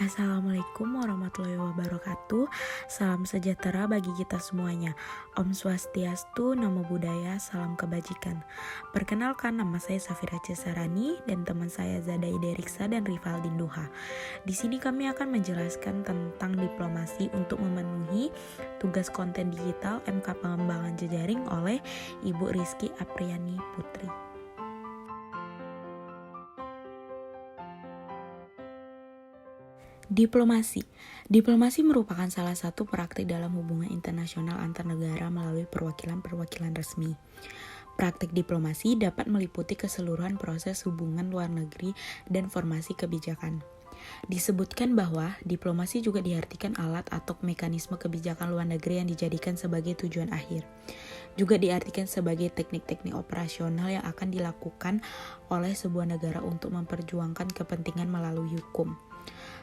Assalamualaikum warahmatullahi wabarakatuh. Salam sejahtera bagi kita semuanya. Om Swastiastu, Namo Buddhaya, salam kebajikan. Perkenalkan, nama saya Safira Cesarani dan teman saya Zadai Deriksa dan Rifaldin Duha. Di sini kami akan menjelaskan tentang diplomasi untuk memenuhi tugas konten digital MK Pengembangan Jejaring oleh Ibu Rizky Apriani Putri. Diplomasi merupakan salah satu praktik dalam hubungan internasional antar negara melalui perwakilan-perwakilan resmi. Praktik diplomasi dapat meliputi keseluruhan proses hubungan luar negeri dan formasi kebijakan. Disebutkan bahwa diplomasi juga diartikan alat atau mekanisme kebijakan luar negeri yang dijadikan sebagai tujuan akhir. Juga diartikan sebagai teknik-teknik operasional yang akan dilakukan oleh sebuah negara untuk memperjuangkan kepentingan melalui hukum.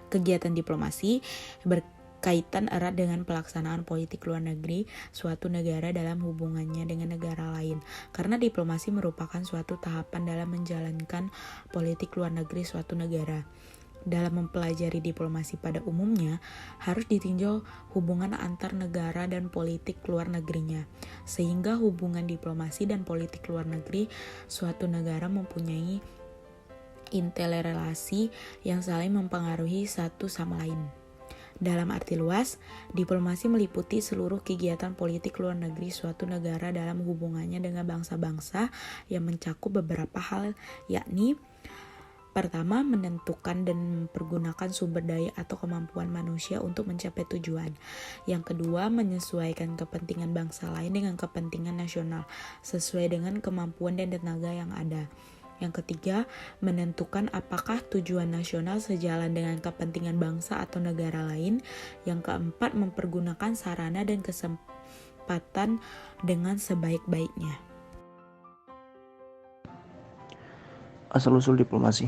Kegiatan diplomasi berkaitan erat dengan pelaksanaan politik luar negeri suatu negara dalam hubungannya dengan negara lain, karena diplomasi merupakan suatu tahapan dalam menjalankan politik luar negeri suatu negara. Dalam mempelajari diplomasi pada umumnya, harus ditinjau hubungan antar negara dan politik luar negerinya, sehingga hubungan diplomasi dan politik luar negeri suatu negara mempunyai interrelasi yang saling mempengaruhi satu sama lain. Dalam arti luas, diplomasi meliputi seluruh kegiatan politik luar negeri suatu negara dalam hubungannya dengan bangsa-bangsa yang mencakup beberapa hal, yakni pertama, menentukan dan mempergunakan sumber daya atau kemampuan manusia untuk mencapai tujuan. Yang kedua, menyesuaikan kepentingan bangsa lain dengan kepentingan nasional sesuai dengan kemampuan dan tenaga yang ada. Yang ketiga, menentukan apakah tujuan nasional sejalan dengan kepentingan bangsa atau negara lain. Yang keempat, mempergunakan sarana dan kesempatan dengan sebaik-baiknya. Asal-usul diplomasi.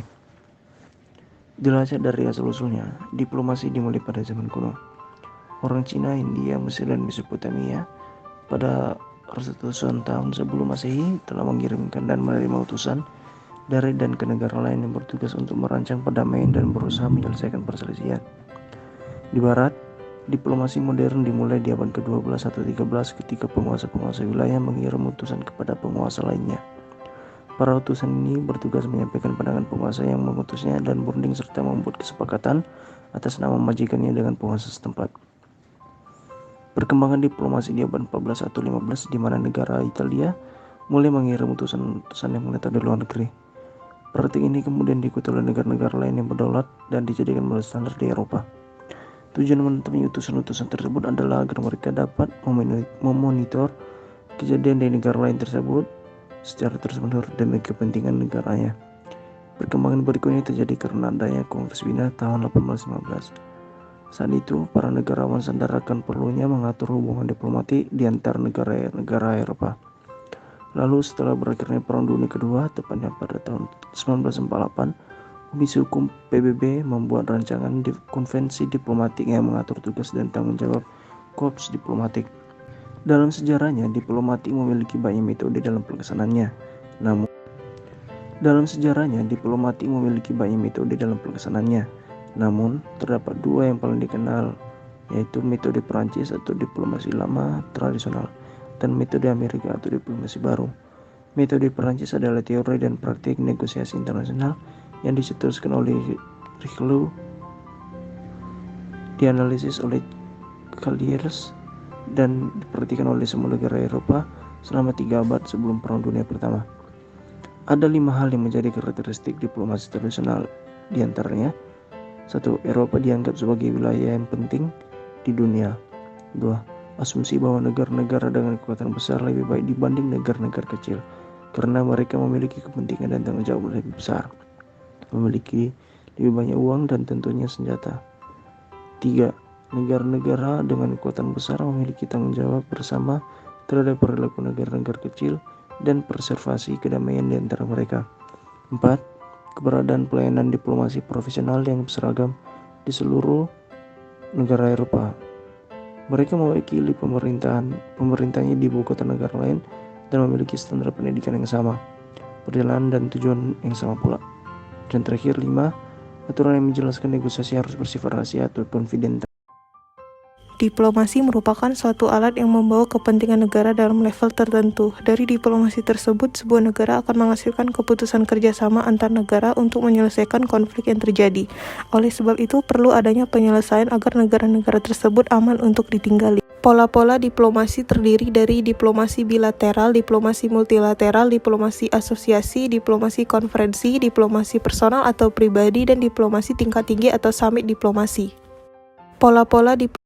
Dilacak dari asal-usulnya, diplomasi dimulai pada zaman kuno. Orang Cina, India, Mesir, dan Mesopotamia pada ratusan tahun sebelum Masehi telah mengirimkan dan menerima utusan dari dan ke negara lain yang bertugas untuk merancang perdamaian dan berusaha menyelesaikan perselisihan. Di Barat, diplomasi modern dimulai di abad ke-12 atau 13 ketika penguasa-penguasa wilayah mengirim utusan kepada penguasa lainnya. Para utusan ini bertugas menyampaikan pandangan penguasa yang mengutusnya dan berunding serta membuat kesepakatan atas nama majikannya dengan penguasa setempat. Perkembangan diplomasi di abad 14 atau 15 di mana negara Italia mulai mengirim utusan-utusan yang menetap di luar negeri. Praktik ini kemudian diikuti oleh negara-negara lain yang berdaulat dan dijadikan model standar di Eropa. Tujuan menetapnya utusan-utusan tersebut adalah agar mereka dapat memonitor kejadian di negara lain tersebut secara terus-menerus demi kepentingan negaranya. Perkembangan berikutnya terjadi karena adanya Kongres Wina tahun 1815. Saat itu, para negarawan sadar akan perlunya mengatur hubungan diplomatik di antara negara-negara Eropa. Lalu setelah berakhirnya Perang Dunia Kedua, tepatnya pada tahun 1948, Komisi Hukum PBB membuat rancangan konvensi diplomatik yang mengatur tugas dan tanggung jawab korps diplomatik. Dalam sejarahnya, diplomatik memiliki banyak metode dalam pelaksanaannya. Namun, terdapat dua yang paling dikenal, yaitu metode Perancis atau diplomasi lama tradisional dan metode Amerika atau diplomasi baru. Metode Perancis adalah teori dan praktik negosiasi internasional yang dicetuskan oleh Richelieu, dianalisis oleh Callieres, dan diperhatikan oleh semua negara Eropa selama 3 abad sebelum Perang Dunia Pertama. Ada 5 hal yang menjadi karakteristik diplomasi tradisional, di antaranya 1. Eropa dianggap sebagai wilayah yang penting di dunia. 2. Asumsi bahwa negara-negara dengan kekuatan besar lebih baik dibanding negara-negara kecil karena mereka memiliki kepentingan dan tanggung jawab lebih besar, memiliki lebih banyak uang dan tentunya senjata. 3. Negara-negara dengan kekuatan besar memiliki tanggung jawab bersama terhadap perilaku negara-negara kecil dan preservasi kedamaian di antara mereka. 4. Keberadaan pelayanan diplomasi profesional yang seragam di seluruh negara Eropa. Mereka mewakili pemerintahnya di ibu kota negara lain dan memiliki standar pendidikan yang sama, perjalanan dan tujuan yang sama pula. Dan terakhir 5, Aturan yang menjelaskan negosiasi harus bersifat rahasia atau confidential. Diplomasi merupakan suatu alat yang membawa kepentingan negara dalam level tertentu. Dari diplomasi tersebut, sebuah negara akan menghasilkan keputusan kerjasama antar negara untuk menyelesaikan konflik yang terjadi. Oleh sebab itu, perlu adanya penyelesaian agar negara-negara tersebut aman untuk ditinggali. Pola-pola diplomasi terdiri dari diplomasi bilateral, diplomasi multilateral, diplomasi asosiasi, diplomasi konferensi, diplomasi personal atau pribadi, dan diplomasi tingkat tinggi atau summit diplomasi. Pola-pola